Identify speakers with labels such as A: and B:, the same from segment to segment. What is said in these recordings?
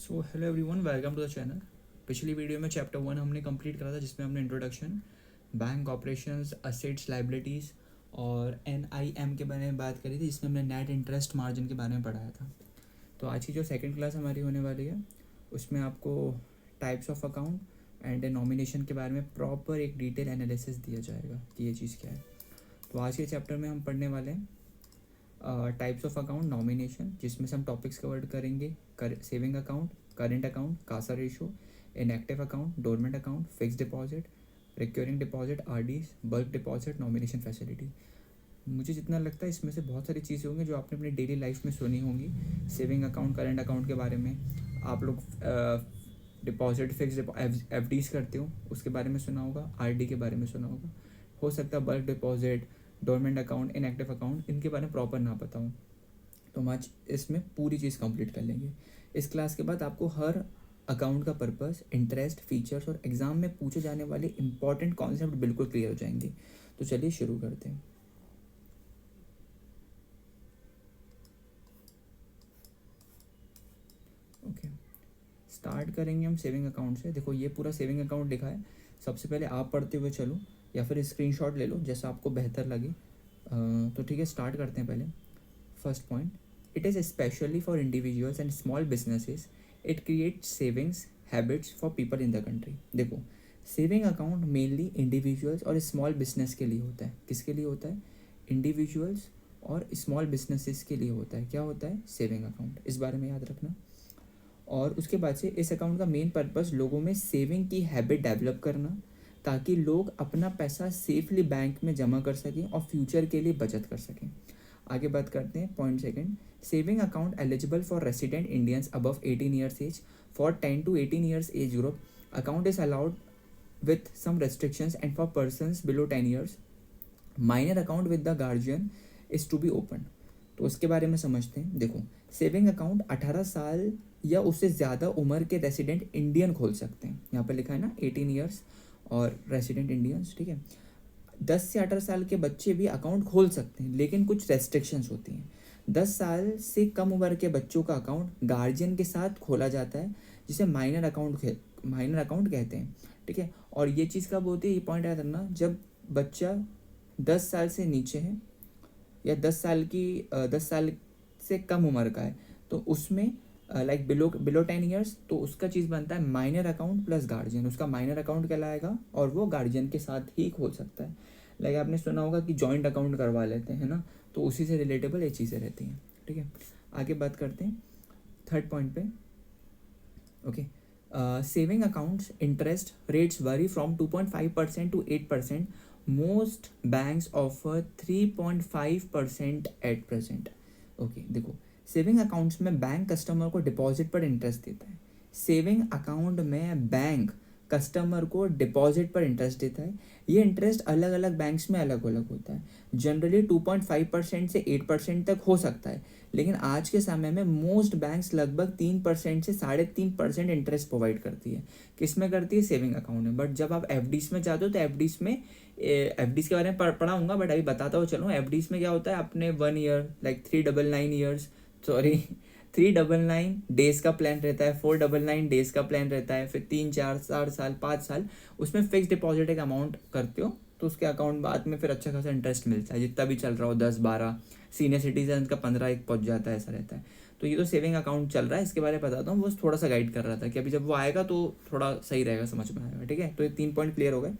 A: So hello everyone, welcome to the channel. पिछली video में chapter 1 हमने कंप्लीट करा था, जिसमें हमने introduction, bank operations, assets, liabilities और NIM के बारे में बात करी थी, जिसमें हमने नेट इंटरेस्ट मार्जिन के बारे में पढ़ाया था। तो आज की जो सेकंड क्लास हमारी होने वाली है, उसमें आपको types of account and nomination के बारे में प्रॉपर एक डिटेल एनालिसिस दिया जाएगा कि ये चीज़ क्या है। तो आज के चैप्टर में हम पढ़ने वाले हैं टाइप्स ऑफ अकाउंट, नॉमिनेशन, जिसमें से हम टॉपिक्स कवर करेंगे saving account, current account, CASA ratio, inactive account, dormant account, fix deposit, recurring deposit, RDs, bulk deposit, nomination facility. मुझे जितना लगता है इसमें से बहुत सारी चीज़ें होंगी जो आपने अपनी डेली लाइफ में सुनी होंगी। सेविंग अकाउंट, करेंट अकाउंट के बारे में आप लोग डिपॉजिट, फिक्स FDs करते हो, उसके बारे में सुना होगा। RD के बारे में सुना होगा। हो सकता है bulk deposit, dormant account, inactive account, इनके बारे में प्रॉपर ना पता हूँ। तो हम आज इसमें पूरी चीज़ कंप्लीट कर लेंगे। इस क्लास के बाद आपको हर अकाउंट का पर्पस, इंटरेस्ट, फीचर्स और एग्ज़ाम में पूछे जाने वाले इंपॉर्टेंट कॉन्सेप्ट बिल्कुल क्लियर हो जाएंगे। तो चलिए शुरू करते हैं। ओके, स्टार्ट करेंगे हम सेविंग अकाउंट से। देखो ये पूरा सेविंग अकाउंट लिखा है। सबसे पहले आप पढ़ते हुए चलो या फिर स्क्रीनशॉट ले लो, जैसा आपको बेहतर लगे। तो ठीक है, स्टार्ट करते हैं। पहले first point, it is specially for individuals and small businesses, it creates savings habits for people in the country. देखो, सेविंग अकाउंट मेनली इंडिविजुअल्स और स्मॉल बिजनेस के लिए होता है। किसके लिए होता है? इंडिविजुअल्स और स्मॉल बिजनेसेस के लिए होता है। क्या होता है? Saving account. इस बारे में याद रखना। और उसके बाद से इस अकाउंट का मेन पर्पस लोगों में सेविंग की हैबिट डेवलप करना, ताकि लोग अपना पैसा सेफली बैंक में जमा कर सकें और फ्यूचर के लिए बचत कर सकें। आगे बात करते हैं point second, saving account eligible for resident Indians above 18 years age. For 10 to 18 years age group, account is allowed with some restrictions, and for persons below 10 years minor account with the guardian is to be opened। तो उसके बारे में समझते हैं। देखो, saving account 18 साल या उससे ज़्यादा उम्र के रेसिडेंट इंडियन खोल सकते हैं। यहाँ पर लिखा है ना 18 ईयर्स और रेसिडेंट इंडियंस, ठीक है। 10 से 18 साल के बच्चे भी अकाउंट खोल सकते हैं, लेकिन कुछ रेस्ट्रिक्शंस होती हैं। 10 साल से कम उम्र के बच्चों का अकाउंट गार्जियन के साथ खोला जाता है, जिसे माइनर अकाउंट कहते हैं, ठीक है। और ये चीज़ कब होती है, ये पॉइंट याद रखना, जब बच्चा 10 साल से नीचे है या 10 साल से कम उम्र का है, तो उसमें लाइक बिलो 10 ईयर्स, तो उसका चीज़ बनता है माइनर अकाउंट प्लस गार्जियन। उसका माइनर अकाउंट कहलाएगा और वो गार्जियन के साथ ही खोल सकता है। लाइक आपने सुना होगा कि जॉइंट अकाउंट करवा लेते हैं ना, तो उसी से रिलेटेबल ये चीज़ें रहती हैं, ठीक है। आगे बात करते हैं थर्ड पॉइंट पे। Okay, saving accounts interest rates worry from 2.5% to 8%। Most banks offer 3.5% at present. Okay, देखो, सेविंग अकाउंट्स में बैंक कस्टमर को डिपॉजिट पर इंटरेस्ट देता है। सेविंग अकाउंट में बैंक कस्टमर को डिपॉजिट पर इंटरेस्ट देता है। ये इंटरेस्ट अलग अलग बैंक्स में अलग अलग होता है। जनरली 2.5% से 8% तक हो सकता है, लेकिन आज के समय में मोस्ट बैंक्स लगभग 3% से 3.5% इंटरेस्ट प्रोवाइड करती है। किस में करती है? सेविंग अकाउंट में। बट जब आप FDs में जाते हो तो FDs के बारे में पढ़ाऊंगा, बट अभी बताता हूँ चलो। FDs में क्या होता है, अपने 1 ईयर लाइक 399 डेज का प्लान रहता है, 499 डेज का प्लान रहता है, फिर 3, 4, 4 साल, 5 साल। उसमें फिक्स डिपॉजिट एक अमाउंट करते हो, तो उसके अकाउंट बाद में फिर अच्छा खासा इंटरेस्ट मिलता है, जितना भी चल रहा हो, 10, 12, सीनियर सिटीजन का 15 एक पहुंच जाता है, ऐसा रहता है। तो ये तो सेविंग अकाउंट चल रहा है, इसके बारे में बताता हूँ। वो थोड़ा सा गाइड कर रहा था कि अभी जब वो आएगा तो थोड़ा सही रहेगा, समझ में आएगा, ठीक है। तो ये 3 पॉइंट क्लियर हो गए।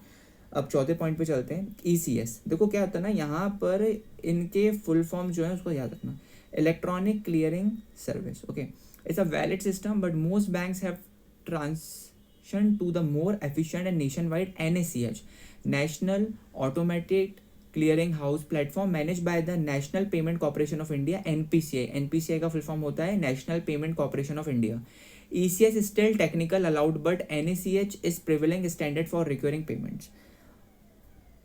A: अब चौथे पॉइंट पे चलते हैं, ECS। देखो क्या होता है ना, यहाँ पर इनके फुल फॉर्म जो है उसको याद रखना, electronic clearing service. Okay, it's a valid system, but most banks have transition to the more efficient and nationwide NACH, National Automated Clearing House platform manage by the National Payment Corporation of India, NPCI का full form होता है National Payment Corporation of India. ECS is still technical allowed, but NACH is prevailing standard for recurring payments।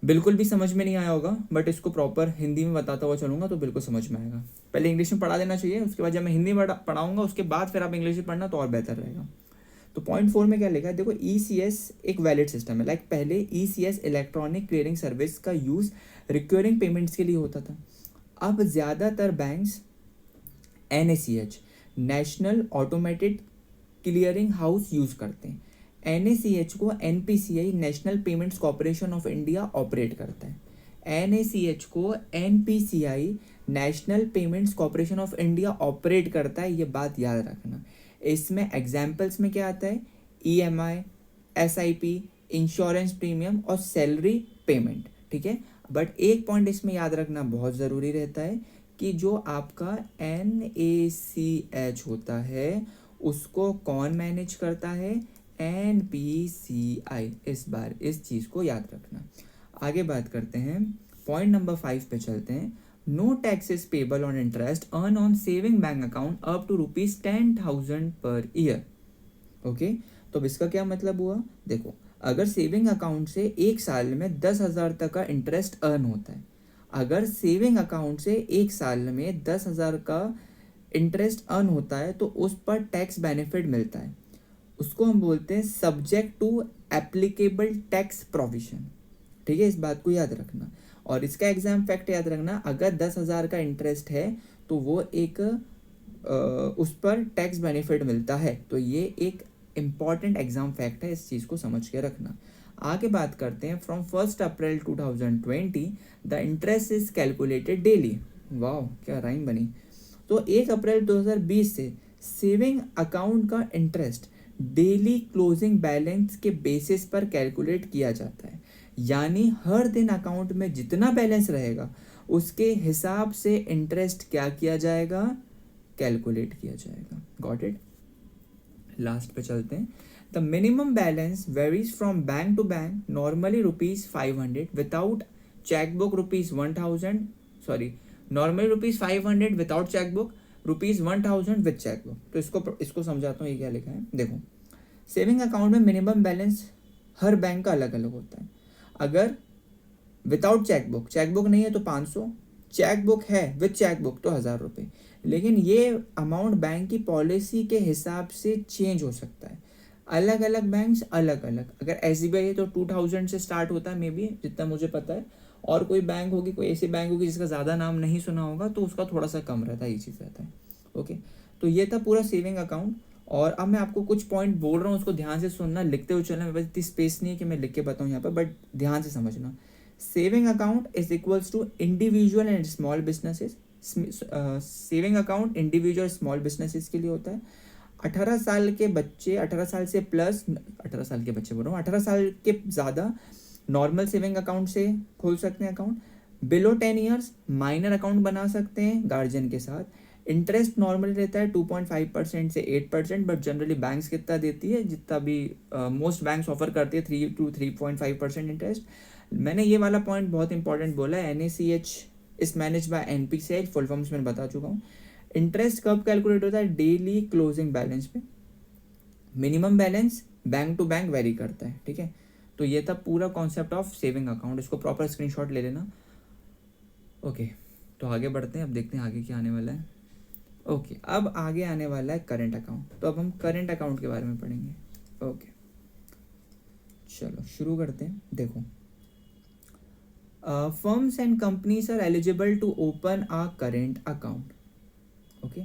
A: बिल्कुल भी समझ में नहीं आया होगा, बट इसको प्रॉपर हिंदी में बताता हुआ चलूंगा तो बिल्कुल समझ में आएगा। पहले इंग्लिश में पढ़ा देना चाहिए, उसके बाद जब मैं हिंदी में पढ़ाऊंगा उसके बाद फिर आप इंग्लिश में पढ़ना तो और बेहतर रहेगा। तो पॉइंट 4 में क्या लिखा है, देखो, ECS एक वैलिड सिस्टम है। लाइक पहले ECS इलेक्ट्रॉनिक क्लियरिंग सर्विस का यूज़ रिक्योरिंग पेमेंट्स के लिए होता था। अब ज़्यादातर banks NACH, National Automated Clearing house use करते हैं। NACH को NPCI national payments corporation of India operate करता है। NACH को NPCI national payments corporation of India operate करता है, ये बात याद रखना। इसमें एग्जाम्पल्स में क्या आता है, EMI, SIP, इंश्योरेंस प्रीमियम और सैलरी पेमेंट, ठीक है। बट एक पॉइंट इसमें याद रखना बहुत ज़रूरी रहता है कि जो आपका NACH होता है उसको कौन मैनेज करता है, NPCI। इस बार इस चीज़ को याद रखना। आगे बात करते हैं, पॉइंट नंबर 5 पे चलते हैं। No taxes payable on interest earn on saving bank account up to ₹10,000 पर ईयर। ओके, तो अब इसका क्या मतलब हुआ, देखो अगर सेविंग अकाउंट से एक साल में 10,000 तक का इंटरेस्ट अर्न होता है, अगर सेविंग अकाउंट से एक साल में 10,000 का इंटरेस्ट अर्न होता है तो उस पर टैक्स बेनिफिट मिलता है, उसको हम बोलते हैं subject to applicable tax provision, ठीक है। इस बात को याद रखना। और इसका एग्जाम फैक्ट याद रखना, अगर 10,000 का इंटरेस्ट है तो वो एक उस पर टैक्स बेनिफिट मिलता है, तो ये एक इम्पॉर्टेंट एग्जाम फैक्ट है, इस चीज़ को समझ के रखना। आगे बात करते हैं, from 1 April 2020 the interest is calculated daily. वाह, क्या राइम बनी। तो 1 अप्रैल 2020 से सेविंग अकाउंट का इंटरेस्ट डेली क्लोजिंग बैलेंस के बेसिस पर कैलकुलेट किया जाता है, यानी हर दिन अकाउंट में जितना बैलेंस रहेगा उसके हिसाब से इंटरेस्ट क्या किया जाएगा, कैलकुलेट किया जाएगा। Got it. लास्ट पे चलते हैं। The minimum balance varies from bank to bank, normally ₹500 without chequebook, ₹1,000 sorry normally ₹500 without chequebook, ₹1,000 with chequebook. तो इसको समझाता हूँ, ये क्या लिखा है, देखो सेविंग अकाउंट में मिनिमम बैलेंस हर बैंक का अलग अलग होता है। अगर विदाउट चेकबुक, चेकबुक नहीं है तो 500, चेकबुक है विद चेकबुक तो ₹1,000। लेकिन ये अमाउंट बैंक की पॉलिसी के हिसाब से चेंज हो सकता है, अलग अलग बैंक्स अलग अलग। अगर SBI है तो 2,000 से स्टार्ट होता है, मे बी जितना मुझे पता है, और कोई बैंक होगी, कोई ऐसी बैंक होगी जिसका ज़्यादा नाम नहीं सुना होगा तो उसका थोड़ा सा कम रहता है, ये चीज़ रहता है। ओके, तो ये था पूरा सेविंग अकाउंट। और अब मैं आपको कुछ पॉइंट बोल रहा हूँ, उसको ध्यान से सुनना, लिखते हुए चलना। मेरे पास इतनी स्पेस नहीं है कि मैं लिख के बताऊँ यहाँ पर, बट ध्यान से समझना। Saving account is equals to individual and small businesses. Saving account individual small businesses के लिए होता है। 18 साल के बच्चे, 18 साल से प्लस, 18 साल के बच्चे बोल रहा हूँ, 18 साल के ज़्यादा नॉर्मल सेविंग अकाउंट से खोल सकते हैं account. Below 10 years minor account बना सकते हैं गार्जियन के साथ। इंटरेस्ट नॉर्मली रहता है 2.5% से 8%, बट जनरली बैंक्स कितना देती है, जितना भी मोस्ट बैंक्स ऑफर करती है 3 to 3.5% इंटरेस्ट। मैंने ये वाला पॉइंट बहुत इंपॉर्टेंट बोला है, NACH is manage by NPCI, full forms मैंने बता चुका हूँ। इंटरेस्ट कब कैलकुलेट होता है, डेली क्लोजिंग बैलेंस पे। Minimum balance bank to bank vary करता है, ठीक है। तो ये था पूरा कॉन्सेप्ट ऑफ सेविंग अकाउंट, इसको प्रॉपर स्क्रीनशॉट ले लेना। ओके, तो आगे बढ़ते हैं, अब देखते हैं आगे क्या आने वाला है। ओके, अब आगे आने वाला है करंट अकाउंट। तो अब हम करंट अकाउंट के बारे में पढ़ेंगे। ओके, चलो शुरू करते हैं। देखो, firms and companies are eligible to open a current account. Okay,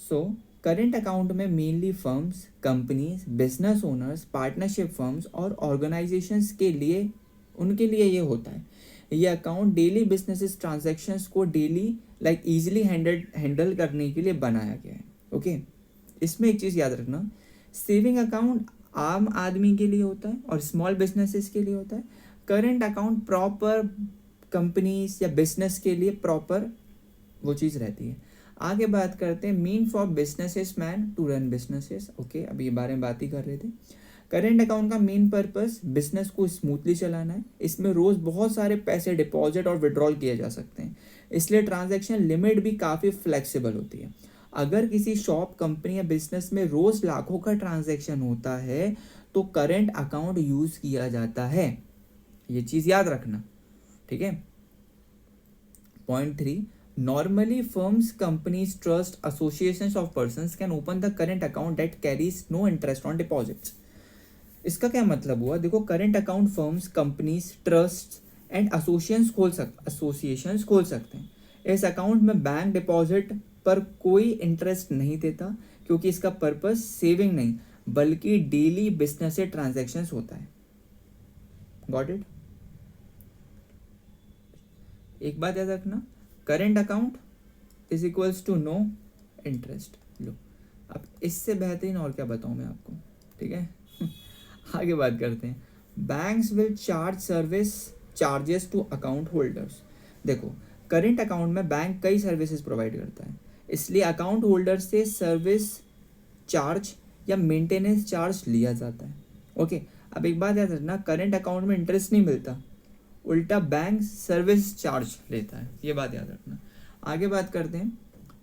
A: so current account में mainly firms, companies, business owners, partnership firms और organizations के लिए, उनके लिए ये होता है। ये अकाउंट डेली बिजनेसेस ट्रांजैक्शंस को डेली इजीली हैंडल करने के लिए बनाया गया है। ओके, इसमें एक चीज़ याद रखना, सेविंग अकाउंट आम आदमी के लिए होता है और स्मॉल बिजनेसेस के लिए होता है। करंट अकाउंट प्रॉपर कंपनीज या बिजनेस के लिए प्रॉपर वो चीज़ रहती है। आगे बात करते हैं, mean for businesses main to run businesses. Okay, अभी ये बारे में बात ही कर रहे थे। करंट अकाउंट का मेन पर्पस बिजनेस को स्मूथली चलाना है। इसमें रोज़ बहुत सारे पैसे डिपॉजिट और विड्रॉल किए जा सकते हैं, इसलिए ट्रांजैक्शन लिमिट भी काफ़ी फ्लेक्सिबल होती है। अगर किसी शॉप, कंपनी या बिजनेस में रोज़ लाखों का ट्रांजैक्शन होता है तो करंट अकाउंट यूज़ किया जाता है, ये चीज़ याद रखना, ठीक है। Point 3, normally firms, companies, trust, associations of persons can open the current account that carries no interest on deposits. इसका क्या मतलब हुआ, देखो current account firms, companies, trust and associations खोल सकते हैं। इस अकाउंट में बैंक डिपॉजिट पर कोई इंटरेस्ट नहीं देता, क्योंकि इसका पर्पस सेविंग नहीं बल्कि डेली बिजनेस से ट्रांजैक्शंस होता है। Got it? एक बात याद रखना, current account is equals to no interest. लो, अब इससे बेहतरीन और क्या बताऊं मैं आपको, ठीक है। आगे बात करते हैं। Banks will charge service charges to account holders. देखो, करेंट अकाउंट में बैंक कई सर्विसेज प्रोवाइड करता है, इसलिए अकाउंट होल्डर से सर्विस चार्ज या मेंटेनेंस चार्ज लिया जाता है। ओके, अब एक बात याद रखना, करेंट अकाउंट में इंटरेस्ट नहीं मिलता, उल्टा बैंक सर्विस चार्ज लेता है, ये बात याद रखना। आगे बात करते हैं।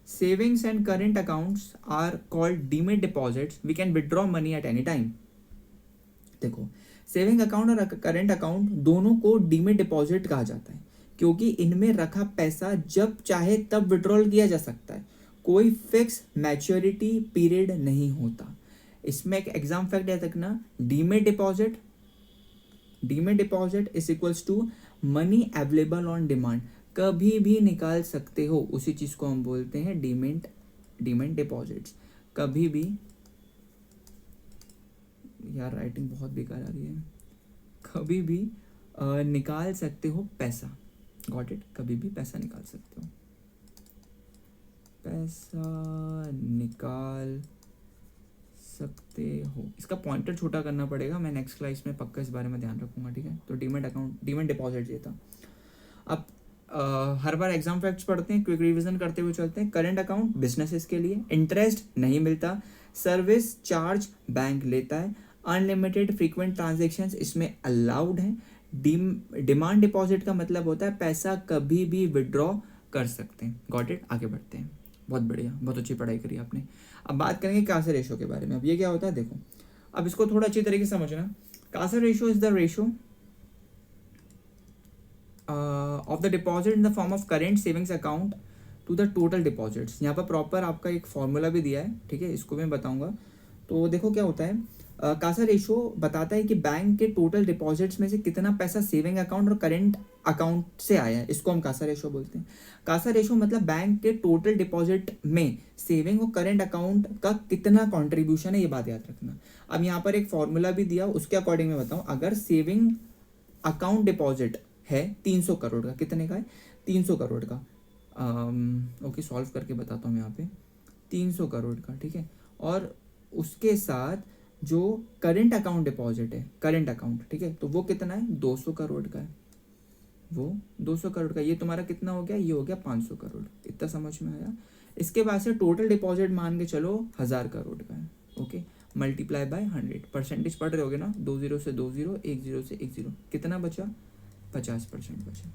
A: Savings and current accounts are called demat deposits, we can withdraw money at any time. देखो, सेविंग अकाउंट और करेंट अकाउंट दोनों को डीमेट डिपॉजिट कहा जाता है क्योंकि इनमें रखा पैसा जब चाहे तब विड्रॉल किया जा सकता है, कोई फिक्स मैच्योरिटी पीरियड नहीं होता। इसमें एक एग्जाम फैक्ट याद रखना, demat deposit is equals to money available on demand, कभी भी निकाल सकते हो, उसी चीज को हम बोलते हैं डीमेट डिपॉजिट्स। कभी भी, यार राइटिंग बहुत बेकार आ रही है, कभी भी निकाल सकते हो पैसा। Got it? कभी भी पैसा निकाल सकते हो, पैसा निकाल सकते हो। इसका पॉइंटर छोटा करना पड़ेगा, मैं नेक्स्ट क्लास में पक्का इस बारे में ध्यान रखूंगा, ठीक है। तो डीमेट डिपॉजिट ये था। अब हर बार एग्जाम फैक्ट्स पढ़ते हैं, क्विक रिवीजन करते हुए चलते हैं। करंट अकाउंट बिजनेसेस के लिए, इंटरेस्ट नहीं मिलता, सर्विस चार्ज बैंक लेता है, अनलिमिटेड फ्रीक्वेंट ट्रांजेक्शन्स इसमें अलाउड हैं, डिमांड डिपॉजिट का मतलब होता है पैसा कभी भी विड्रॉ कर सकते हैं। Got it? आगे बढ़ते हैं। बहुत बढ़िया, बहुत अच्छी पढ़ाई करी आपने। अब बात करेंगे कासा रेशो के बारे में। अब ये क्या होता है, देखो, अब इसको थोड़ा अच्छी तरीके से समझना। CASA ratio is the ratio of the deposit in the form of current savings account to the total deposits. यहाँ पर प्रॉपर आपका एक फॉर्मूला भी दिया है, ठीक है, इसको मैं बताऊंगा। तो देखो क्या होता है, कासा रेशो बताता है कि बैंक के टोटल डिपॉजिट्स में से कितना पैसा सेविंग अकाउंट और करेंट अकाउंट से आया है, इसको हम कासा रेशो बोलते हैं। कासा रेशो मतलब बैंक के टोटल डिपॉजिट में सेविंग और करेंट अकाउंट का कितना कॉन्ट्रीब्यूशन है, ये बात याद रखना। अब यहाँ पर एक फॉर्मूला भी दिया, उसके अकॉर्डिंग मैं बताऊँ, अगर सेविंग अकाउंट डिपॉजिट है 300 करोड़ का, कितने का है, 300 करोड़ का, ओके सॉल्व करके बताता हूँ यहाँ पे, 300 करोड़ का, ठीक है। और उसके साथ जो करंट अकाउंट डिपॉजिट है, करंट अकाउंट, ठीक है, तो वो कितना है, 200 करोड़ का है, वो 200 करोड़ का। ये तुम्हारा कितना हो गया, ये हो गया 500 करोड़। इतना समझ में आया? इसके बाद से टोटल डिपॉजिट मान के चलो 1000 करोड़ का है, ओके, मल्टीप्लाई बाय 100, परसेंटेज पढ़ रहे होगे ना, 20 से 20, 10 से 10, कितना बचा, 50% बचा।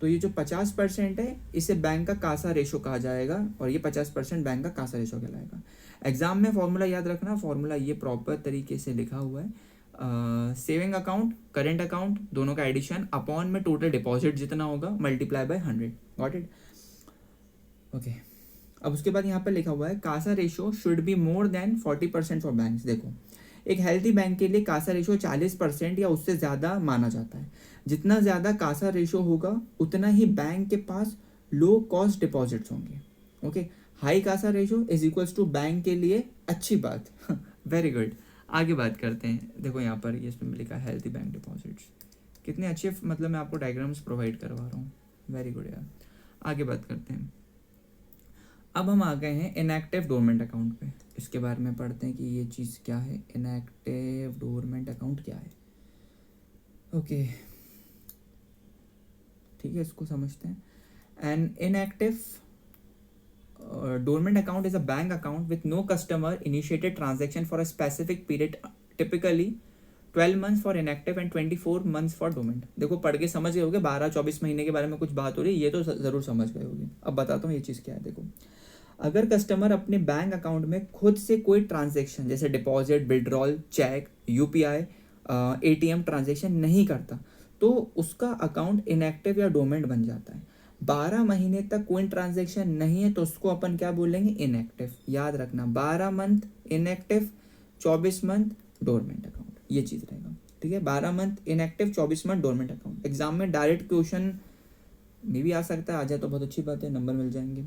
A: तो ये जो 50% है इसे बैंक का कासा रेशो कहा जाएगा और ये 50% बैंक का कासा रेशो कहलाएगा। एग्जाम में फॉर्मूला याद रखना, फॉर्मूला ये प्रॉपर तरीके से लिखा हुआ है, सेविंग अकाउंट करेंट अकाउंट दोनों का एडिशन अपॉन में टोटल डिपॉजिट जितना होगा multiply by 100। Got it? Okay, अब उसके बाद यहाँ पर लिखा हुआ है Kasa ratio should be more than 40% for banks. देखो, एक हेल्थी बैंक के लिए कासा रेशो 40% या उससे ज़्यादा माना जाता है। जितना ज़्यादा कासा रेशो होगा उतना ही बैंक के पास लो कॉस्ट डिपॉजिट्स होंगे। Okay, high CASA ratio is equals to bank के लिए अच्छी बात। Very good. आगे बात करते हैं। देखो यहाँ पर ये इसमें लिखा है हेल्थी बैंक डिपॉजिट्स, कितने अच्छे, मतलब मैं आपको डायग्राम्स प्रोवाइड करवा रहा हूँ। वेरी गुड यार। आगे बात करते हैं। अब हम आ गए हैं इनएक्टिव डोरमेंट अकाउंट पे। इसके बारे में पढ़ते हैं कि ये चीज़ क्या है, इनएक्टिव डोरमेंट अकाउंट क्या है। ओके, ठीक है, इसको समझते हैं। An inactive dormant account is a bank account with no customer initiated transaction for a specific period, typically 12 months for inactive and 24 months for dormant. देखो पढ़ के समझ गए होगे, 12-24 महीने के बारे में कुछ बात हो रही है, ये तो ज़रूर समझ गए होगे। अब बताता हूँ ये चीज़ क्या है। देखो, अगर कस्टमर अपने बैंक अकाउंट में खुद से कोई ट्रांजेक्शन जैसे deposit, withdrawal, cheque, UPI, ATM transaction नहीं करता तो उसका अकाउंट इनएक्टिव या डोरमेंट बन जाता है। 12 महीने तक कोई ट्रांजेक्शन नहीं है तो उसको अपन क्या बोलेंगे, इनएक्टिव। याद रखना, 12 month inactive, 24 month dormant account, ये चीज़ रहेगा, ठीक है। 12 month inactive, 24 month dormant account. Exam में डायरेक्ट क्वेश्चन में भी आ सकता है, आ जाए तो बहुत अच्छी बात है, नंबर मिल जाएंगे।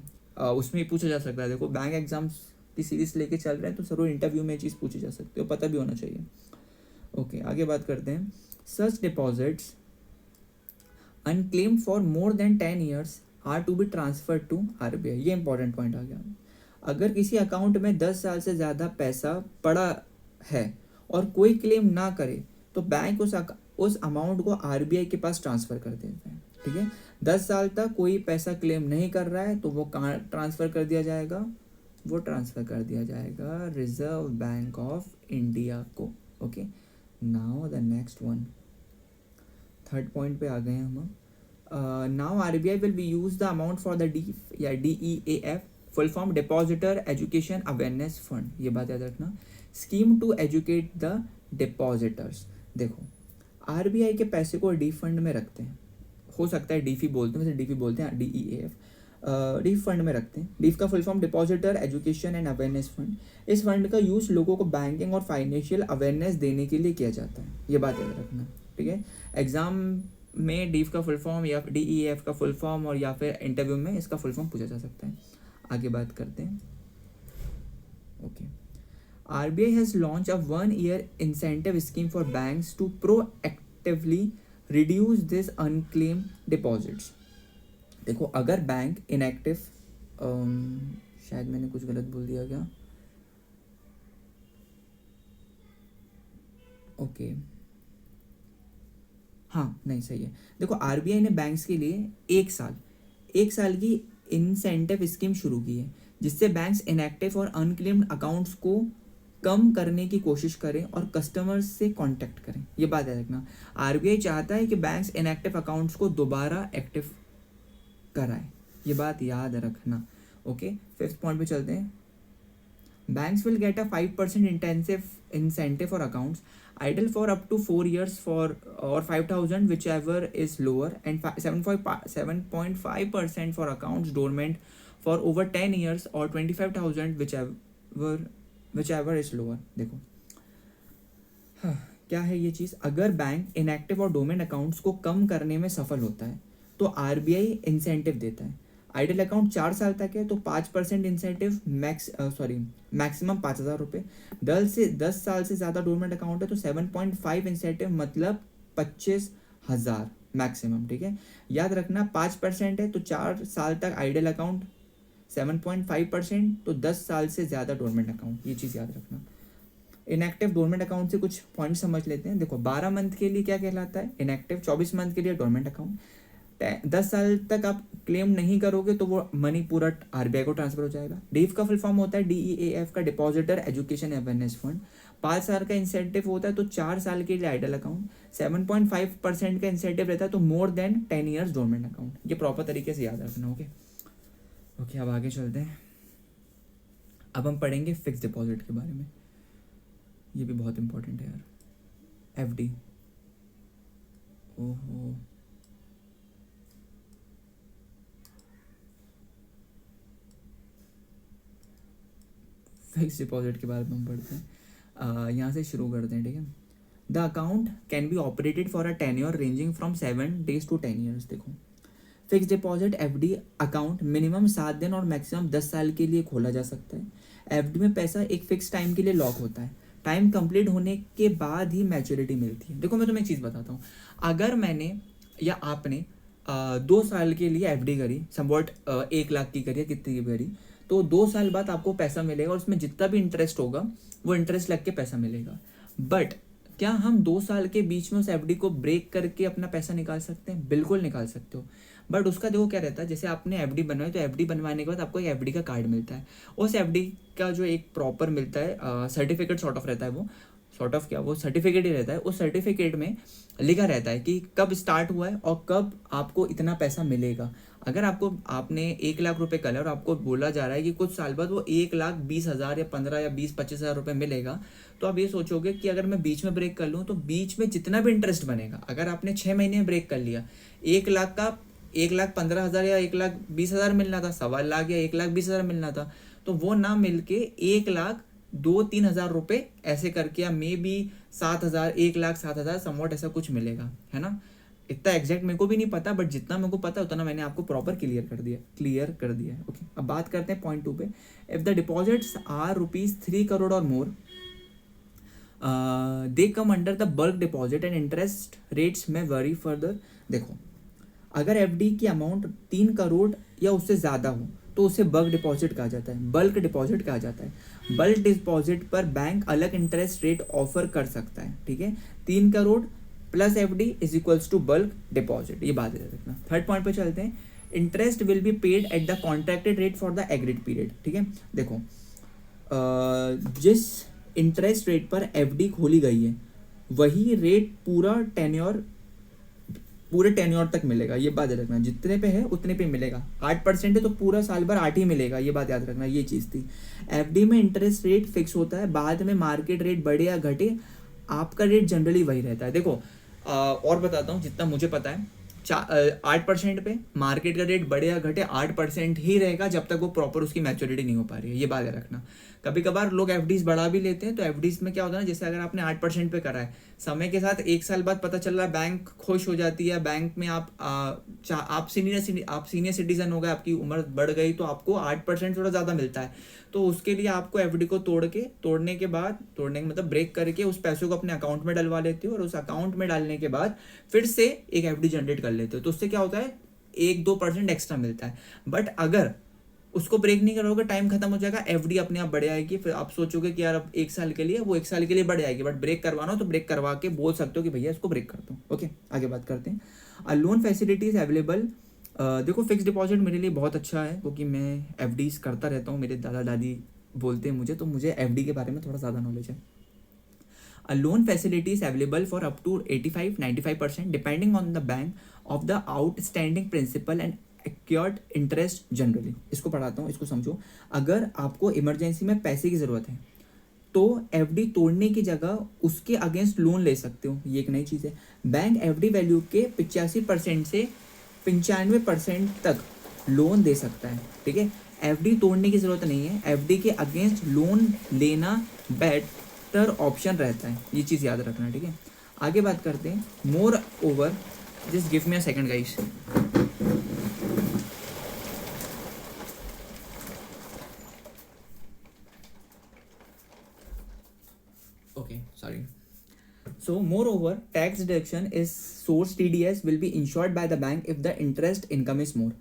A: उसमें ही पूछा जा सकता है। देखो बैंक एग्जाम्स की सीरीज लेके चल रहे हैं तो जरूर इंटरव्यू में ये चीज़ पूछी जा सकती है, पता भी होना चाहिए। ओके आगे बात करते हैं। Such deposits unclaimed for more than 10 years are to be transferred to RBI. ये इंपॉर्टेंट पॉइंट आ गया। अगर किसी अकाउंट में 10 साल से ज़्यादा पैसा पड़ा है और कोई क्लेम ना करे तो बैंक उस अमाउंट को आरबीआई के पास ट्रांसफ़र कर देते हैं। ठीक है, 10 साल तक कोई पैसा क्लेम नहीं कर रहा है तो वो कहाँ ट्रांसफ़र कर दिया जाएगा, वो ट्रांसफ़र कर दिया जाएगा रिजर्व बैंक ऑफ इंडिया को। Okay, now the next one, third point पे आ गए हैं हम। Now RBI will be use the amount for the D या DEAF, full form depositor education awareness fund. ये बात याद रखना, scheme to educate the depositors. देखो आरबीआई के पैसे को डी फंड में रखते हैं, हो सकता है डीफी बोलते हैं, वैसे डीफी बोलते हैं, DEAF डीफ फंड में रखते हैं। डीफ का full form depositor education and awareness fund. इस फंड का यूज़ लोगों को बैंकिंग और फाइनेंशियल अवेयरनेस देने के लिए किया जाता है, ये बात याद रखना। ठीक है, एग्जाम में डीफ का फुल फॉर्म या DEAF का फुल फॉर्म और या फिर इंटरव्यू में इसका फुल फॉर्म पूछा जा सकता है। आगे बात करते हैं। Okay, RBI has launch a 1 year incentive scheme for banks to proactively reduce this unclaim deposits. देखो अगर बैंक इनएक्टिव, शायद मैंने कुछ गलत बोल दिया क्या, ओके हाँ नहीं सही है। देखो आरबीआई ने बैंक्स के लिए एक साल की इंसेंटिव स्कीम शुरू की है जिससे बैंक्स इनएक्टिव और अनक्लेम्ड अकाउंट्स को कम करने की कोशिश करें और कस्टमर्स से कांटेक्ट करें। ये बात याद रखना, आरबीआई चाहता है कि बैंक्स इनएक्टिव अकाउंट्स को दोबारा एक्टिव कराएं, ये बात याद रखना। ओके, फिफ्थ पॉइंट पे चलते हैं। Banks will get a 5% incentive for accounts idle for up to 4 years for or 5,000 whichever is lower, and 7.5% for accounts dormant for over 10 years or 25,000 whichever is lower। देखो हाँ, क्या है ये चीज़, अगर bank inactive और डोमेन अकाउंट्स को कम करने में सफल होता है तो आरबीआई इंसेंटिव देता है। आइडल अकाउंट 4 साल तक है तो 5% इंसेंटिव, मैक्सिमम 5,000 रुपये। 10 साल से ज़्यादा डोरमेंट अकाउंट है तो 7.5 इंसेंटिव, मतलब 25,000 मैक्सिमम। ठीक है, याद रखना 5% है तो 4 साल तक आइडल अकाउंट, 7.5% तो 10 साल से ज़्यादा डोरमेंट अकाउंट, ये चीज़ याद रखना। इनएक्टिव डोरमेंट अकाउंट से कुछ पॉइंट समझ लेते हैं। देखो 12 मंथ के लिए क्या कहलाता है इनएक्टिव, 24 मंथ के लिए डोरमेंट अकाउंट। 10 साल तक आप क्लेम नहीं करोगे तो वो मनी पूरा आरबीआई को ट्रांसफर हो जाएगा। डीफ का फुल फॉर्म होता है DEAF का डिपॉजिटर एजुकेशन अवेयरनेस फंड। 5 साल का इंसेंटिव होता है तो 4 साल के लिए आइडल अकाउंट। 7.5% का इंसेंटिव रहता है तो more than 10 years dormant account. ये प्रॉपर तरीके से याद रखना। ओके, अब आगे चलते हैं। अब हम पढ़ेंगे फिक्स डिपॉजिट के बारे में, ये भी बहुत इंपॉर्टेंट है यार। FD, ओहो फिक्स डिपॉजिट के बारे में हम पढ़ते हैं। यहाँ से शुरू करते हैं। ठीक है, the account can be operated for a tenure ranging from 7 days to 10 years। देखो fix deposit FD account minimum 7 दिन और मैक्सिमम 10 साल के लिए खोला जा सकता है। FD में पैसा एक फिक्स टाइम के लिए लॉक होता है, टाइम कंप्लीट होने के बाद ही मैच्योरिटी मिलती है। देखो मैं तुम्हें एक चीज़ बताता हूँ, अगर मैंने या आपने 2 साल के लिए FD करी, समवॉट 1 लाख की करी या कितनी की करी, तो 2 साल बाद आपको पैसा मिलेगा और उसमें जितना भी इंटरेस्ट होगा वो इंटरेस्ट लग के पैसा मिलेगा। बट क्या हम 2 साल के बीच में उस FD को ब्रेक करके अपना पैसा निकाल सकते हैं? बिल्कुल निकाल सकते हो। बट उसका देखो क्या रहता है, जैसे आपने FD बनवाई तो FD बनवाने के बाद आपको एक FD का कार्ड मिलता है। उस FD का जो एक प्रॉपर मिलता है सर्टिफिकेट सॉर्ट ऑफ रहता है, वो सॉर्ट ऑफ क्या, वो सर्टिफिकेट ही रहता है। उस सर्टिफिकेट में लिखा रहता है कि कब स्टार्ट हुआ है और कब आपको इतना पैसा मिलेगा। अगर आपने 1 लाख रुपए कल और आपको बोला जा रहा है कि कुछ साल बाद वो 1,20,000 या 15 या 20-25,000 रुपये मिलेगा, तो आप ये सोचोगे कि अगर मैं बीच में ब्रेक कर लूँ तो बीच में जितना भी इंटरेस्ट बनेगा, अगर आपने 6 महीने में ब्रेक कर लिया, 1 लाख का 1,15,000 या 1,20,000 मिलना था, 1.25 लाख या 1,20,000 मिलना था, तो वो ना मिलके 1,02,000-3,000 रुपये ऐसे करके, या मे बी 7,000, 1,07,000 समवॉट ऐसा कुछ मिलेगा, है ना। इतना एग्जैक्ट मेरे को भी नहीं पता, बट जितना मेरे को पता उतना मैंने आपको प्रॉपर क्लियर कर दिया है। ओके, अब बात करते हैं पॉइंट 2 पे। If the deposits are ₹3 crore or more, they come under the bulk deposit and interest rates may vary further. देखो, अगर एफडी की अमाउंट 3 करोड़ या उससे ज़्यादा हो तो उसे बल्क डिपॉजिट कहा जाता है, बल्क डिपॉजिट कहा जाता है। बल्क डिपॉजिट पर बैंक अलग इंटरेस्ट रेट ऑफर कर सकता है, ठीक है। 3 crore plus FD is equals to bulk deposit, ये बात याद रखना। थर्ड पॉइंट पे चलते हैं। Interest will be paid at the contracted rate for the agreed period, ठीक है। देखो, जिस इंटरेस्ट रेट पर एफडी खोली गई है वही रेट पूरे टेन्योर तक मिलेगा, ये बात याद रखना। जितने पे है उतने पे मिलेगा। 8% है तो पूरा साल भर 8 ही मिलेगा, ये बात याद रखना। ये चीज़ थी। एफडी में इंटरेस्ट रेट फिक्स होता है, बाद में मार्केट रेट बढ़े या घटे आपका रेट जनरली वही रहता है। देखो, और बताता हूँ जितना मुझे पता है। 8% पे मार्केट का रेट बढ़े या घटे 8% ही रहेगा जब तक वो प्रॉपर उसकी मैच्योरिटी नहीं हो पा रही है, ये बात याद रखना। कभी कभार लोग एफडीज बढ़ा भी लेते हैं, तो एफडीज में क्या होता है ना, जैसे अगर आपने 8% पे करा है, समय के साथ 1 साल बाद पता चल रहा है बैंक खुश हो जाती है, बैंक में आप सीनियर सिटीजन हो गए, आपकी उम्र बढ़ गई, तो आपको 8% थोड़ा ज़्यादा मिलता है। तो उसके लिए आपको एफडी को तोड़ने के मतलब ब्रेक करके उस पैसों को अपने अकाउंट में डलवा लेते हो, और उस अकाउंट में डालने के बाद फिर से एक एफडी जनरेट कर लेते हो। तो उससे क्या होता है, 1-2% एक्स्ट्रा मिलता है। बट अगर उसको ब्रेक नहीं करोगे, टाइम खत्म हो जाएगा, एफडी अपने आप बढ़ जाएगी। फिर आप सोचोगे कि यार अब 1 साल के लिए, वो 1 साल के लिए बढ़ जाएगी, बट ब्रेक करवाना हो तो ब्रेक करवा के बोल सकते हो कि भैया इसको ब्रेक कर दो। ओके, आगे बात करते हैं। अ लोन फैसिलिटीज अवेलेबल। देखो, फिक्स डिपॉजिट मेरे लिए बहुत अच्छा है, क्योंकि मैं एफडीज करता रहता हूँ। मेरे दादा दादी बोलते हैं मुझे, तो मुझे एफडी के बारे में थोड़ा ज़्यादा नॉलेज है। A loan facility is available for up to 85-95% depending on the bank of the outstanding principal and accrued interest generally। इसको पढ़ाता हूँ, इसको समझो। अगर आपको इमरजेंसी में पैसे की ज़रूरत है तो एफडी तोड़ने की जगह उसके अगेंस्ट लोन ले सकते हो, ये एक नई चीज़ है। बैंक एफडी वैल्यू के 85% से 95% तक लोन दे सकता है, ठीक है। एफडी तोड़ने की ज़रूरत नहीं है, एफडी के अगेंस्ट लोन लेना बेटर ऑप्शन रहता है, ये चीज़ याद रखना, ठीक है। आगे बात करते हैं। More over, just give me a second guys. Okay, sorry. So moreover, tax deduction is source TDS will be insured by the bank if the interest income is more।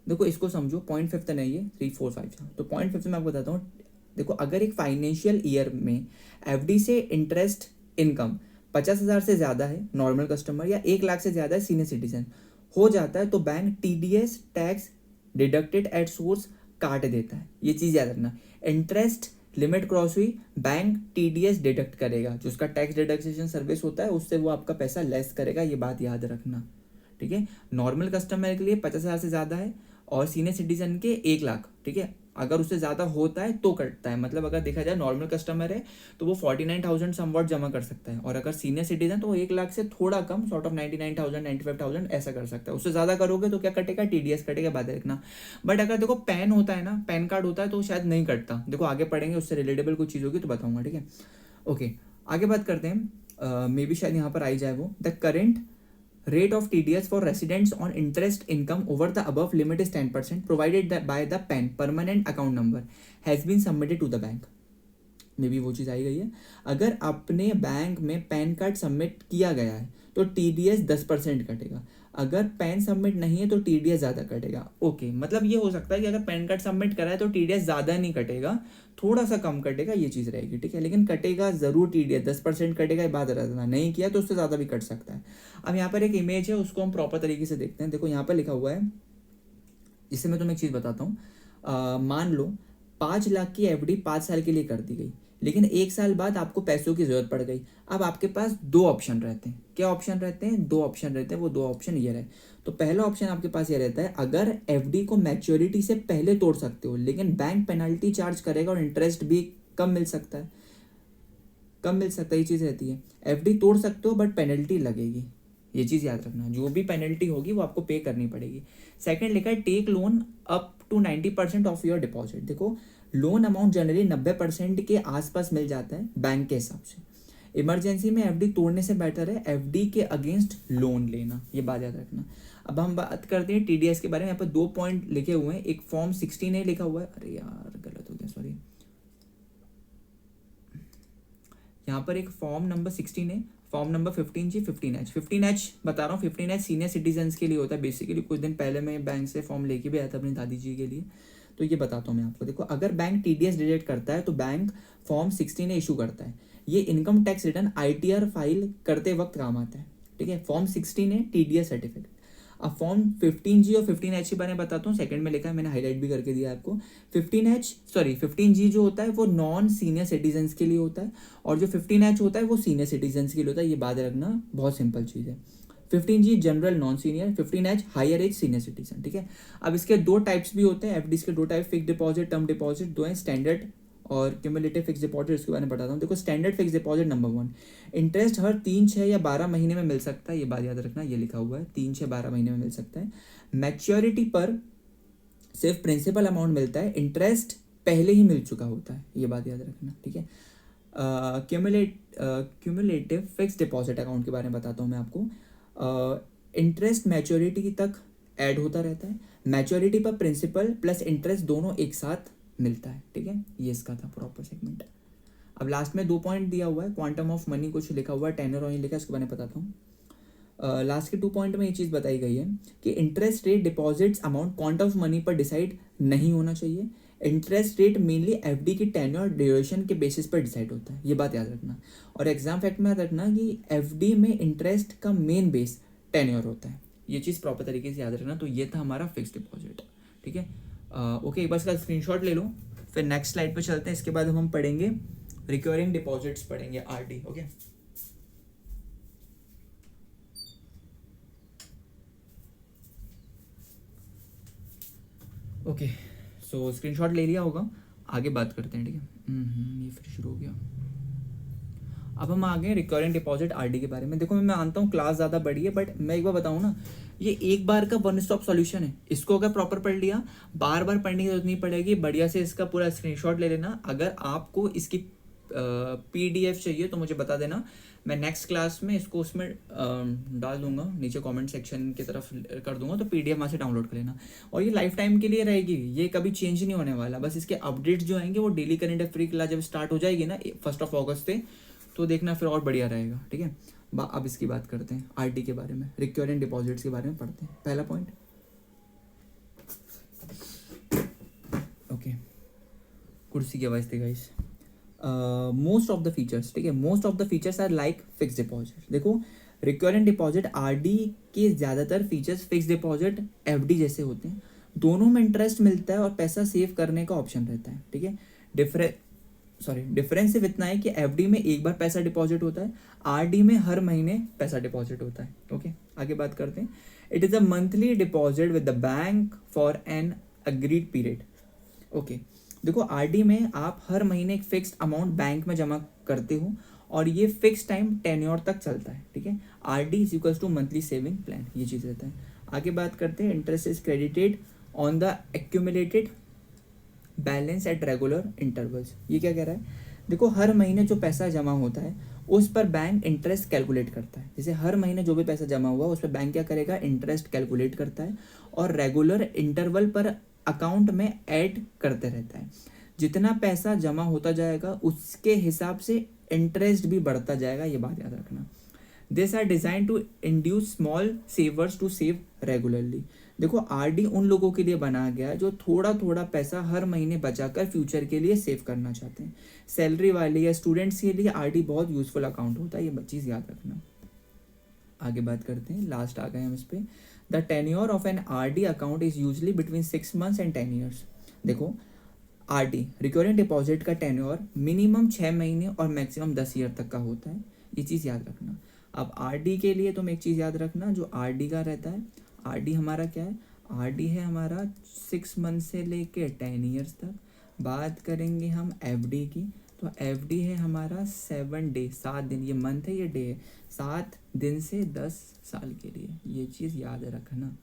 A: देखो, इसको समझो। पॉइंट 5 नहीं है, 3, 4, 5। तो पॉइंट 5 मैं आपको बताता हूँ। देखो, अगर एक फाइनेंशियल ईयर में एफडी से इंटरेस्ट इनकम 50,000 से ज़्यादा है नॉर्मल कस्टमर, या 1 लाख से ज़्यादा है सीनियर सिटीजन हो जाता है, तो bank TDS tax deducted at source काट देता है, ये चीज़ याद रखना। इंटरेस्ट लिमिट क्रॉस हुई, बैंक टीडीएस डिडक्ट करेगा, जो उसका टैक्स डिडक्शन सर्विस होता है उससे वो आपका पैसा लेस करेगा, ये बात याद रखना, ठीक है। नॉर्मल कस्टमर के लिए 50,000 से ज़्यादा है और सीनियर सिटीजन के 1 लाख, ठीक है। अगर उससे ज़्यादा होता है तो कटता है, मतलब अगर देखा जाए नॉर्मल कस्टमर है तो वो 49,000 समवॉट जमा कर सकता है, और अगर सीनियर सिटीजन तो 1 लाख से थोड़ा कम, सॉर्ट ऑफ 99,000 95,000 ऐसा कर सकता है। उससे ज़्यादा करोगे तो क्या कटेगा, टीडीएस कटेगा, बात देखना। बट अगर देखो पैन होता है ना, पैन कार्ड होता है तो शायद नहीं कटता। देखो आगे पढ़ेंगे, उससे रिलेटेबल कुछ चीज़ होगी तो बताऊंगा, ठीक है। ओके, आगे बात करते हैं। मे बी शायद यहाँ पर आई जाए वो। The current rate of TDS for residents on interest income over the above limit is 10% provided that by the PAN permanent account number has been submitted to the bank। May be वो चीज़ आई गई है। अगर अपने bank में pan card submit किया गया है तो TDS 10% कटेगा, अगर पैन सबमिट नहीं है तो TDS ज़्यादा कटेगा। ओके, मतलब ये हो सकता है कि अगर पैन कार्ड सबमिट करा है तो TDS ज़्यादा नहीं कटेगा, थोड़ा सा कम कटेगा, ये चीज़ रहेगी, ठीक है। लेकिन कटेगा ज़रूर TDS 10% कटेगा, ये बात रहना। नहीं किया तो उससे ज़्यादा भी कट सकता है। अब यहाँ पर एक इमेज है, उसको हम प्रॉपर तरीके से देखते हैं। देखो यहाँ पर लिखा हुआ है, इससे मैं तुम्हें एक चीज़ बताता हूँ। मान लो 5 लाख की एफडी 5 साल के लिए कर दी गई, लेकिन 1 साल बाद आपको पैसों की ज़रूरत पड़ गई। अब आपके पास 2 ऑप्शन रहते हैं। क्या ऑप्शन रहते हैं? 2 ऑप्शन रहते हैं। वो 2 ऑप्शन ये रहे। तो पहला ऑप्शन आपके पास ये रहता है, अगर एफडी को मैच्योरिटी से पहले तोड़ सकते हो, लेकिन बैंक पेनल्टी चार्ज करेगा और इंटरेस्ट भी कम मिल सकता है, ये चीज़ रहती है। एफडी तोड़ सकते हो बट पेनल्टी लगेगी, ये चीज़ याद रखना। जो भी पेनल्टी होगी वो आपको पे करनी पड़ेगी। सेकंड लिखा है, take loan up to 90% of your deposit. देखो, लोन अमाउंट जनरली 90% के आसपास मिल जाता है बैंक के हिसाब से। इमरजेंसी में एफडी तोड़ने से बेटर है एफडी के अगेंस्ट लोन लेना, ये बात याद रखना। अब हम बात करते हैं टीडीएस के बारे में। यहाँ पर 2 पॉइंट लिखे हुए हैं, एक फॉर्म 16A लिखा हुआ है, अरे यार गलत हो गया सॉरी, यहाँ पर एक form number 16A, form number 15G 15H। 15H बता रहा हूँ, 15H सीनियर सिटीजन्स के लिए होता है बेसिकली। कुछ दिन पहले मैं बैंक से फॉर्म लेके भी आया था अपनी दादी जी के लिए, तो ये बताता हूँ मैं आपको। देखो अगर बैंक टीडीएस डिडक्ट करता है तो बैंक फॉर्म 16A इशू करता है। ये income tax return ITR file करते वक्त काम आता है, ठीक है। Form 16A TDS certificate. अब फॉर्म 15G और 15H के बारे में बताता हूँ, सेकंड में लिखा है, मैंने हाईलाइट भी करके दिया आपको। 15G जो होता है वो नॉन सीनियर सिटीजन्स के लिए होता है, और जो 15H होता है वो सीनियर सिटीजन्स के लिए होता है। ये बात रखना, बहुत सिंपल चीज़ है। 15G general non senior, 15H higher age senior citizen, ठीक है। अब इसके 2 टाइप्स भी होते हैं एफडीज के, 2 type, fix deposit, term deposit, 2 हैं, स्टैंडर्ड और क्यूमुलेटिव फिक्स डिपॉजिट। इसके बारे में बताता हूँ। देखो standard fix deposit number 1, interest हर 3, 6 या 12 महीने में मिल सकता है, ये बात याद रखना, ये लिखा हुआ है 3, 6, 12 महीने में मिल सकता है। मैच्योरिटी पर सिर्फ प्रिंसिपल अमाउंट मिलता है, इंटरेस्ट पहले ही मिल चुका होता है, ये बात याद रखना, ठीक है। क्यूमुलेटिव फिक्स डिपॉजिट अकाउंट के बारे में बताता हूँ मैं आपको। इंटरेस्ट मैच्योरिटी तक ऐड होता रहता है, मैच्योरिटी पर प्रिंसिपल प्लस इंटरेस्ट दोनों एक साथ मिलता है, ठीक है। ये इसका था प्रॉपर सेगमेंट। अब लास्ट में 2 पॉइंट दिया हुआ है, क्वांटम ऑफ मनी कुछ लिखा हुआ है, टेनर और लिखा है, उसके बारे में बताता हूँ। लास्ट के 2 पॉइंट में ये चीज़ बताई गई है कि interest rate deposits amount quantum of money पर डिसाइड नहीं होना चाहिए। इंटरेस्ट रेट मेनली एफडी की टेन्योर ड्यूरेशन के बेसिस पर डिसाइड होता है, ये बात याद रखना। और एग्जाम फैक्ट में याद रखना कि एफडी में इंटरेस्ट का मेन बेस टेन्योर होता है, ये चीज़ प्रॉपर तरीके से याद रखना। तो ये था हमारा फिक्स डिपॉजिट, ठीक है। ओके, एक बार इसका स्क्रीनशॉट ले लो, फिर नेक्स्ट स्लाइड पे चलते हैं। इसके बाद हम पढ़ेंगे रिकरिंग डिपॉजिट्स, पढ़ेंगे आरडी, ओके। ओके, सो स्क्रीनशॉट ले लिया होगा, आगे बात करते हैं, ठीक है। ये फिर शुरू हो गया। अब हम आ गए रिकरिंग डिपॉजिट आरडी के बारे में। देखो मैं मानता हूँ क्लास ज़्यादा बड़ी है, बट मैं एक बार बताऊँ ना, ये एक बार का वन स्टॉप सॉल्यूशन है। इसको अगर प्रॉपर पढ़ लिया, बार बार पढ़ने की जरूरत नहीं पड़ेगी, बढ़िया से इसका पूरा स्क्रीनशॉट ले लेना। अगर आपको इसकी PDF चाहिए तो मुझे बता देना, मैं नेक्स्ट क्लास में इसको उसमें डाल दूंगा, नीचे कमेंट सेक्शन की तरफ कर दूंगा, तो PDF वहाँ से डाउनलोड कर लेना। और ये लाइफ टाइम के लिए रहेगी, ये कभी चेंज नहीं होने वाला। बस इसके अपडेट्स जो आएंगे वो डेली करंट अफेयर की क्लास जब स्टार्ट हो जाएगी ना 1 अगस्त से, तो देखना फिर और बढ़िया रहेगा, ठीक है। अब इसकी बात करते हैं आरडी के बारे में, रिकरिंग डिपॉजिट्स के बारे में पढ़ते हैं। पहला पॉइंट, ओके, कुर्सी की आवाज़ थी guys. Most of the features, ठीक है, most of the features are like fix deposit. देखो रिकरिंग डिपॉजिट आरडी के ज़्यादातर फीचर्स फिक्स डिपॉजिट एफडी जैसे होते हैं। दोनों में इंटरेस्ट मिलता है और पैसा सेव करने का ऑप्शन रहता है, ठीक है। डिफरेंस सिर्फ इतना है कि एफडी में एक बार पैसा डिपॉजिट होता है, आरडी में हर महीने पैसा डिपॉजिट होता है, ओके। आगे बात करते हैं। It is a monthly deposit with the bank for an agreed period, okay. देखो आरडी में आप हर महीने एक फिक्स्ड अमाउंट बैंक में जमा करते हो और ये फिक्स टाइम टेन्योर तक चलता है, ठीक है। RD is equals to monthly saving plan, ये चीज़ रहता है। आगे बात करते हैं, interest is credited on the accumulated balance at regular intervals. ये क्या कह रहा है, देखो हर महीने जो पैसा जमा होता है उस पर बैंक इंटरेस्ट कैलकुलेट करता है। जैसे हर महीने जो भी पैसा जमा हुआ उस पर बैंक क्या करेगा, इंटरेस्ट कैलकुलेट करता है और रेगुलर इंटरवल पर अकाउंट में ऐड करते रहता है। जितना पैसा जमा होता जाएगा उसके हिसाब से इंटरेस्ट भी बढ़ता जाएगा, ये बात याद रखना। This are design to induce small savers to save regularly. देखो आरडी उन लोगों के लिए बनाया गया है जो थोड़ा थोड़ा पैसा हर महीने बचाकर फ्यूचर के लिए सेव करना चाहते हैं। सैलरी वाले या स्टूडेंट्स के लिए आरडी बहुत यूजफुल अकाउंट होता है, ये चीज़ याद रखना। आगे बात करते हैं, लास्ट आ गए हम इस पर। The tenure of an RD account is usually between 6 months and 10 years। देखो आरडी रिकरिंग डिपॉजिट का टेन्योर मिनिमम 6 महीने और मैक्सिमम 10 ईयर तक का होता है, ये चीज़ याद रखना। अब आरडी के लिए तुम एक चीज़ याद रखना, जो आरडी का रहता है, आरडी हमारा क्या है, आरडी है हमारा 6 months से लेके 10 years तक। बात करेंगे हम एफडी की, तो एफडी है हमारा 7 day, 7 दिन, ये मंथ है, ये डे है, 7 दिन से 10 साल के लिए, ये चीज़ याद रखना,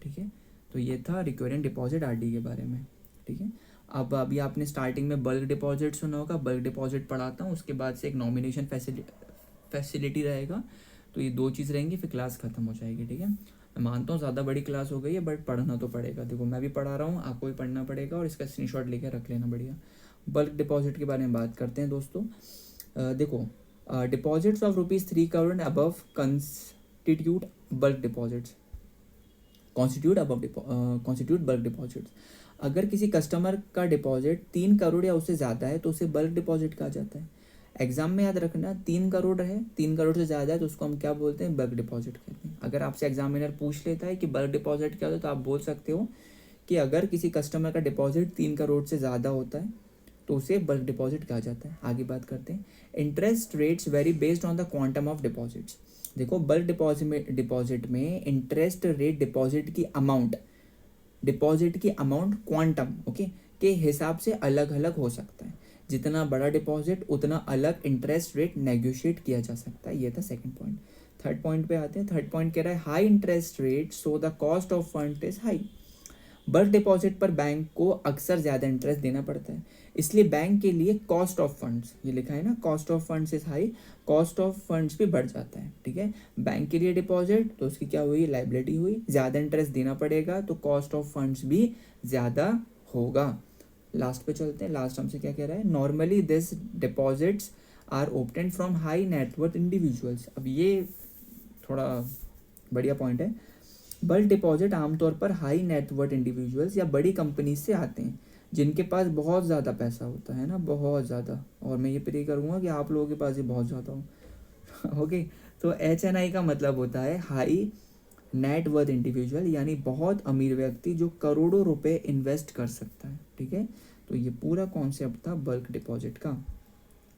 A: ठीक है। तो ये था रिकरिंग डिपॉजिट आरडी के बारे में, ठीक है। अब अभी आपने स्टार्टिंग में बल्क डिपॉजिट सुना होगा, बल्क डिपॉजिट पढ़ाता हूँ, उसके बाद से एक नॉमिनेशन फैसिलिटी रहेगा। तो ये 2 चीज़ रहेंगी, फिर क्लास ख़त्म हो जाएगी, ठीक है। मैं मानता हूँ ज़्यादा बड़ी क्लास हो गई है, बट पढ़ना तो पड़ेगा। देखो मैं भी पढ़ा रहा हूँ, आपको भी पढ़ना पड़ेगा, और इसका स्क्रीनशॉट लेकर रख लेना बढ़िया। बल्क डिपॉजिट के बारे में बात करते हैं दोस्तों। देखो, deposits of ₹3 crore above constitute bulk deposits, constitute bulk deposits. अगर किसी कस्टमर का डिपॉजिट 3 करोड़ या उससे ज़्यादा है तो उसे बल्क डिपॉजिट कहा जाता है। एग्जाम में याद रखना, 3 करोड़ है, 3 करोड़ से ज़्यादा है तो उसको हम क्या बोलते हैं, बल्क डिपॉजिट कहते हैं। अगर आपसे एग्जामिनर पूछ लेता है कि बल्क डिपॉजिट क्या होता है, तो आप बोल सकते हो कि अगर किसी कस्टमर का डिपॉजिट 3 करोड़ से ज़्यादा होता है तो उसे बल्क डिपॉजिट कहा जाता है। आगे बात करते हैं। Interest rates very based on the quantum of deposits. देखो, बल्क डिपॉजिट में इंटरेस्ट रेट डिपॉजिट की अमाउंट क्वांटम, ओके, के हिसाब से अलग अलग हो सकता है। जितना बड़ा डिपॉजिट उतना अलग इंटरेस्ट रेट नेगोशिएट किया जा सकता है। ये था सेकंड पॉइंट। थर्ड पॉइंट पे आते हैं। थर्ड पॉइंट कह रहा है high interest rate so the cost of fund is high. Bulk deposit पर बैंक को अक्सर ज़्यादा इंटरेस्ट देना पड़ता है, इसलिए बैंक के लिए कॉस्ट ऑफ फंड्स, ये लिखा है ना, cost of funds is high, cost of funds भी बढ़ जाता है, ठीक है। बैंक के लिए डिपॉजिट तो उसकी क्या हुई, लाइबिलिटी हुई, ज़्यादा इंटरेस्ट देना पड़ेगा तो कॉस्ट ऑफ फंड्स भी ज़्यादा होगा। लास्ट पे चलते हैं। लास्ट हमसे क्या कह रहा है, normally this deposits are obtained from high net worth individuals. अब ये थोड़ा बढ़िया पॉइंट है। बल्क डिपॉजिट आमतौर पर हाई नेटवर्थ इंडिविजुअल्स या बड़ी कंपनी से आते हैं जिनके पास बहुत ज़्यादा पैसा होता है ना, बहुत ज़्यादा। और मैं ये प्रे करूँगा कि आप लोगों के पास ये बहुत ज़्यादा हो। ओके, तो HNI का मतलब होता है हाई नेट वर्थ इंडिविजुअल, यानी बहुत अमीर व्यक्ति जो करोड़ों रुपए इन्वेस्ट कर सकता है, ठीक है। तो ये पूरा कॉन्सेप्ट था बल्क डिपॉजिट का।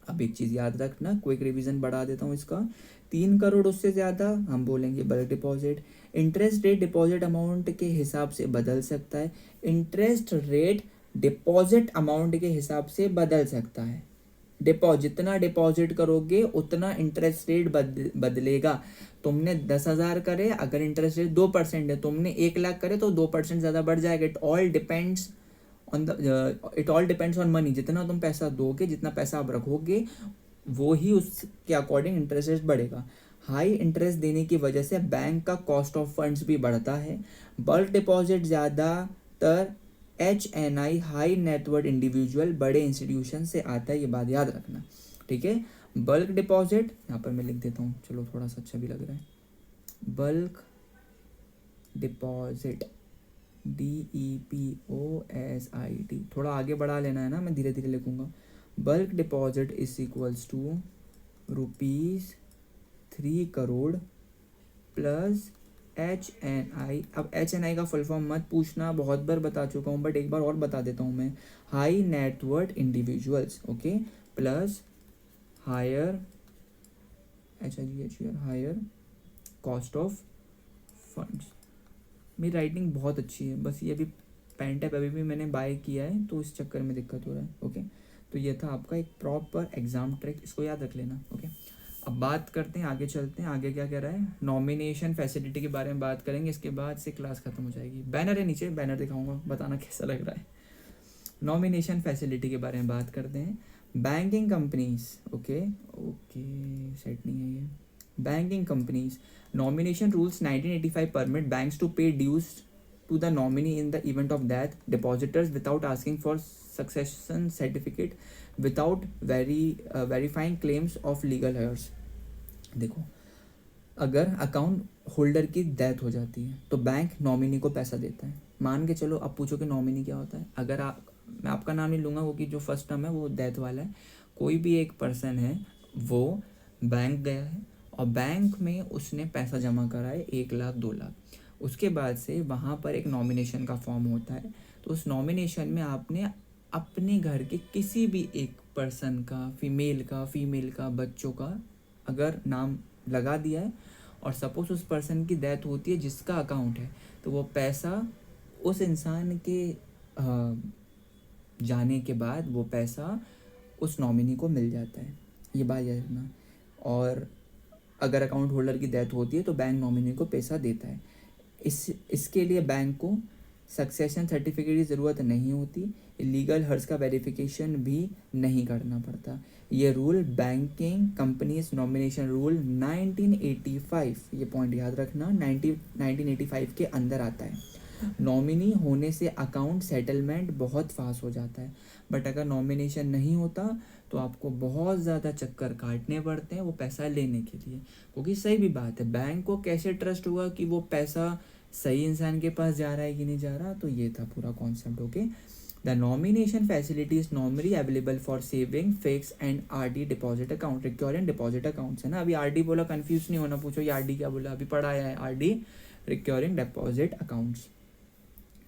A: अब एक चीज़ याद रखना, क्विक रिवीजन बढ़ा देता हूँ इसका। 3 करोड़ उससे ज़्यादा हम बोलेंगे bulk deposit. Interest rate deposit amount के हिसाब से बदल सकता है। इंटरेस्ट रेट डिपॉजिट अमाउंट के हिसाब से बदल सकता है। जितना डिपॉजिट करोगे उतना इंटरेस्ट रेट बदलेगा। तुमने 10,000 करे, अगर इंटरेस्ट रेट 2% है, तुमने 1,00,000 करे तो 2% ज़्यादा बढ़ जाएगा। It all depends on money. जितना तुम पैसा दोगे, जितना पैसा आप रखोगे, वो ही उसके अकॉर्डिंग इंटरेस्ट रेट बढ़ेगा। हाई इंटरेस्ट देने की वजह से बैंक का कॉस्ट ऑफ फंड्स भी बढ़ता है। बल्क डिपॉजिट ज़्यादातर HNI हाई नेटवर्थ इंडिविजुअल बड़े इंस्टीट्यूशन से आता है, ये बात याद रखना, ठीक है। बल्क डिपॉजिट यहाँ पर मैं लिख देता हूँ, चलो थोड़ा सा अच्छा भी लग रहा है। बल्क डिपॉजिट DEPOSIT, थोड़ा आगे बढ़ा लेना है ना, मैं धीरे धीरे लिखूंगा। Bulk deposit is equals to ₹3 crore plus HNI। अब HNI का फुल फॉर्म मत पूछना, बहुत बार बता चुका हूँ, बट एक बार और बता देता हूँ मैं। High net worth individuals, okay, plus higher higher cost of funds. मेरी राइटिंग बहुत अच्छी है, बस ये अभी पेन टैप अभी भी मैंने बाय किया है तो इस चक्कर में दिक्कत हो रहा है, ओके। तो ये था आपका एक प्रॉपर एग्जाम ट्रिक, इसको याद रख लेना, ओके। अब बात करते हैं, आगे चलते हैं। आगे क्या कह रहा है, नॉमिनेशन फैसिलिटी के बारे में बात करेंगे, इसके बाद से क्लास खत्म हो जाएगी। बैनर है नीचे, बैनर दिखाऊंगा, बताना कैसा लग रहा है। नॉमिनेशन फैसिलिटी के बारे में बात करते हैं। बैंकिंग कंपनीज, ओके सेट नहीं है ये। Banking companies nomination rules 1985 permit banks to pay dues to the nominee in the event of death, depositors without asking for succession certificate, without verifying claims of legal heirs। देखो, अगर account holder की death हो जाती है तो bank nominee को पैसा देता है। मान के चलो, अब पूछो कि नॉमिनी क्या होता है। अगर मैं आपका नाम नहीं लूँगा, वो कि जो फर्स्ट टर्म है वो डेथ वाला है। कोई भी एक पर्सन है, वो बैंक गया है और बैंक में उसने पैसा जमा करा है 1,00,000 2,00,000। उसके बाद से वहाँ पर एक नॉमिनेशन का फॉर्म होता है, तो उस नॉमिनेशन में आपने अपने घर के किसी भी एक पर्सन का, फीमेल का, बच्चों का अगर नाम लगा दिया है और सपोज उस पर्सन की डेथ होती है जिसका अकाउंट है, तो वो पैसा उस इंसान के जाने के बाद वो पैसा उस नॉमिनी को मिल जाता है। ये बात याद रखना। और अगर अकाउंट होल्डर की डेथ होती है तो बैंक नॉमिनी को पैसा देता है। इसके लिए बैंक को सक्सेशन सर्टिफिकेट की ज़रूरत नहीं होती, इलीगल हर्स का वेरिफिकेशन भी नहीं करना पड़ता। ये rule banking companies nomination rule 1985, ये पॉइंट याद रखना, 1985 के अंदर आता है। नॉमिनी होने से अकाउंट सेटलमेंट बहुत फास्ट हो जाता है, बट अगर नॉमिनेशन नहीं होता तो आपको बहुत ज़्यादा चक्कर काटने पड़ते हैं वो पैसा लेने के लिए। क्योंकि सही भी बात है, बैंक को कैसे ट्रस्ट हुआ कि वो पैसा सही इंसान के पास जा रहा है कि नहीं जा रहा। तो ये था पूरा concept. Okay, the nomination facility is normally available for saving, fix and RD deposit account, recurring deposit accounts है ना। अभी आरडी बोला, कंफ्यूज नहीं होना, पूछो ये आरडी क्या बोला, अभी पढ़ाया है आरडी, रिकरिंग डिपॉजिट अकाउंट्स।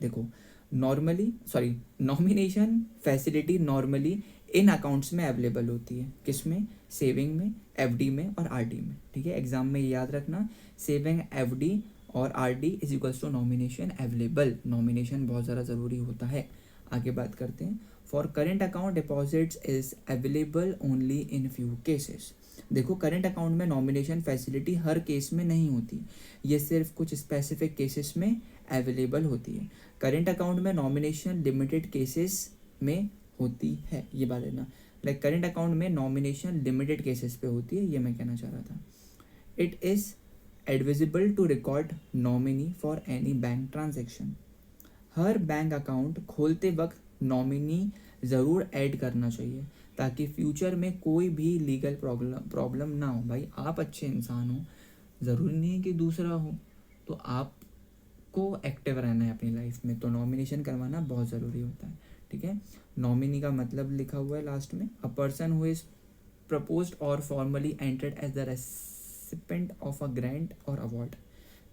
A: देखो nomination facility normally in accounts में अवेलेबल होती है, किसमें, सेविंग में, एफडी में और आरडी में। ठीक है, एग्जाम में याद रखना, सेविंग, एफडी और RD is equals to nomination available. Nomination बहुत ज़्यादा ज़रूरी होता है। आगे बात करते हैं, for current account deposits is available only in few cases. देखो, करेंट अकाउंट में नॉमिनेशन फैसिलिटी हर केस में नहीं होती, ये सिर्फ कुछ स्पेसिफिक केसेस में अवेलेबल होती है। करेंट अकाउंट में नॉमिनेशन लिमिटेड केसेस में होती है, ये बात है ना, लाइक करेंट अकाउंट में नॉमिनेशन लिमिटेड केसेस पे होती है, ये मैं कहना चाह रहा था। It is advisable to record nominee for any bank transaction. हर बैंक अकाउंट खोलते वक्त नॉमिनी ज़रूर ऐड करना चाहिए ताकि फ्यूचर में कोई भी लीगल प्रॉब्लम ना हो। भाई आप अच्छे इंसान हो, ज़रूरी नहीं है कि दूसरा हो, तो आपको एक्टिव रहना है अपनी लाइफ में, तो नॉमिनेशन करवाना बहुत ज़रूरी होता है। ठीक है, नॉमिनी का मतलब लिखा हुआ है लास्ट में, a person who is proposed or formally entered as the recipient of a grant or award.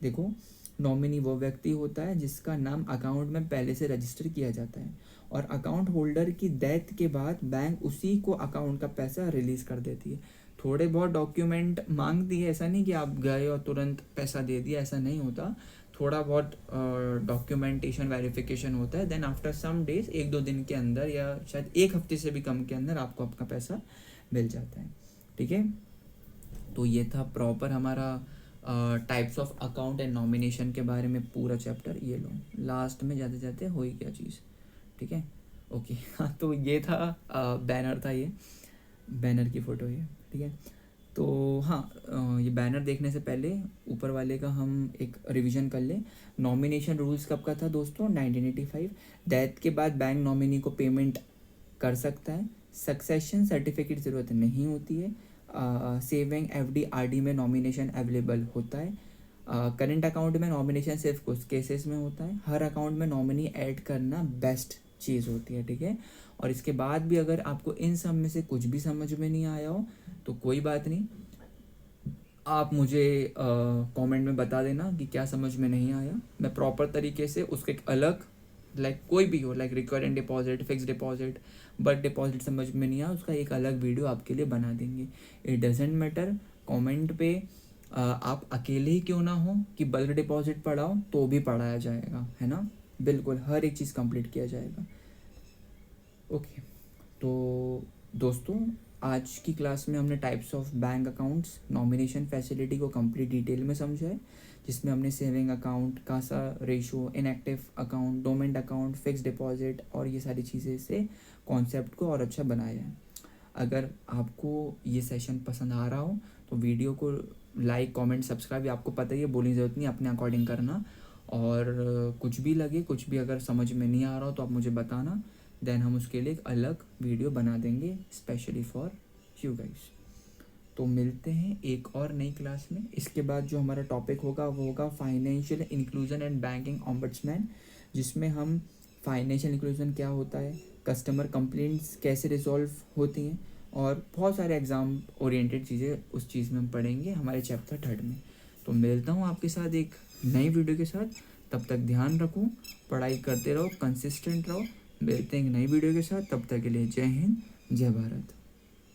A: देखो, नॉमिनी वो व्यक्ति होता है जिसका नाम अकाउंट में पहले से रजिस्टर किया जाता है और अकाउंट होल्डर की डेथ के बाद बैंक उसी को अकाउंट का पैसा रिलीज़ कर देती है। थोड़े बहुत डॉक्यूमेंट मांगती है, ऐसा नहीं कि आप गए और तुरंत पैसा दे दिया, ऐसा नहीं होता। थोड़ा बहुत डॉक्यूमेंटेशन वेरिफिकेशन होता है, देन आफ्टर सम डेज, 1-2 दिन के अंदर या शायद 1 हफ्ते से भी कम के अंदर आपको आपका पैसा मिल जाता है। ठीक है, तो ये था प्रॉपर हमारा types of account and nomination के बारे में पूरा चैप्टर। ये लो, लास्ट में जाते जाते हो ही क्या चीज़। ठीक है, ओके। हाँ, तो ये था बैनर था, ये बैनर की फ़ोटो है। ठीक है, तो हाँ, ये बैनर देखने से पहले ऊपर वाले का हम एक रिवीजन कर लें। नॉमिनेशन रूल्स कब का था दोस्तों, 1985। डेथ के बाद बैंक नॉमिनी को पेमेंट कर सकता है। सक्सेशन सर्टिफिकेट ज़रूरत नहीं होती है। सेविंग, एफडी, आरडी में नॉमिनेशन अवेलेबल होता है। करेंट अकाउंट में नॉमिनेशन सिर्फ कुछ केसेस में होता है। हर अकाउंट में नॉमिनी ऐड करना बेस्ट चीज़ होती है। ठीक है, और इसके बाद भी अगर आपको इन सब में से कुछ भी समझ में नहीं आया हो तो कोई बात नहीं, आप मुझे कमेंट में बता देना कि क्या समझ में नहीं आया। मैं प्रॉपर तरीके से उसके एक अलग, लाइक कोई भी हो, like recurring deposit, fix deposit, but deposit समझ में नहीं आया, उसका एक अलग वीडियो आपके लिए बना देंगे। इट डजेंट मैटर, कमेंट पे आप अकेले ही क्यों ना हो कि बल्क डिपॉजिट पढ़ाओ तो भी पढ़ाया जाएगा, है ना, बिल्कुल हर एक चीज़ कंप्लीट किया जाएगा। ओके, तो दोस्तों आज की क्लास में हमने types of bank accounts, nomination facility को कंप्लीट डिटेल में समझा है, जिसमें हमने saving account, CASA ratio, inactive account, डोमेंट account, fix deposit और ये सारी चीज़ें से कॉन्सेप्ट को और अच्छा बनाया है। अगर आपको ये सेशन पसंद आ रहा हो तो वीडियो को लाइक, कमेंट, सब्सक्राइब, आपको पता ही है, बोलने की ज़रूरत नहीं, अपने अकॉर्डिंग करना। और कुछ भी लगे, कुछ भी अगर समझ में नहीं आ रहा हो तो आप मुझे बताना, देन हम उसके लिए एक अलग वीडियो बना देंगे स्पेशली फॉर यू गाइस। तो मिलते हैं एक और नई क्लास में। इसके बाद जो हमारा टॉपिक होगा वो होगा financial inclusion and banking ombudsman, जिसमें हम फाइनेंशियल इंक्लूजन क्या होता है, कस्टमर कंप्लेंट्स कैसे रिजॉल्व होती हैं और बहुत सारे एग्ज़ाम ओरिएंटेड चीज़ें उस चीज़ में हम पढ़ेंगे हमारे चैप्टर 3 में। तो मिलता हूँ आपके साथ एक नई वीडियो के साथ, तब तक ध्यान रखो, पढ़ाई करते रहो, कंसिस्टेंट रहो। मिलते हैं एक नई वीडियो के साथ, तब तक के लिए जय हिंद, जय भारत।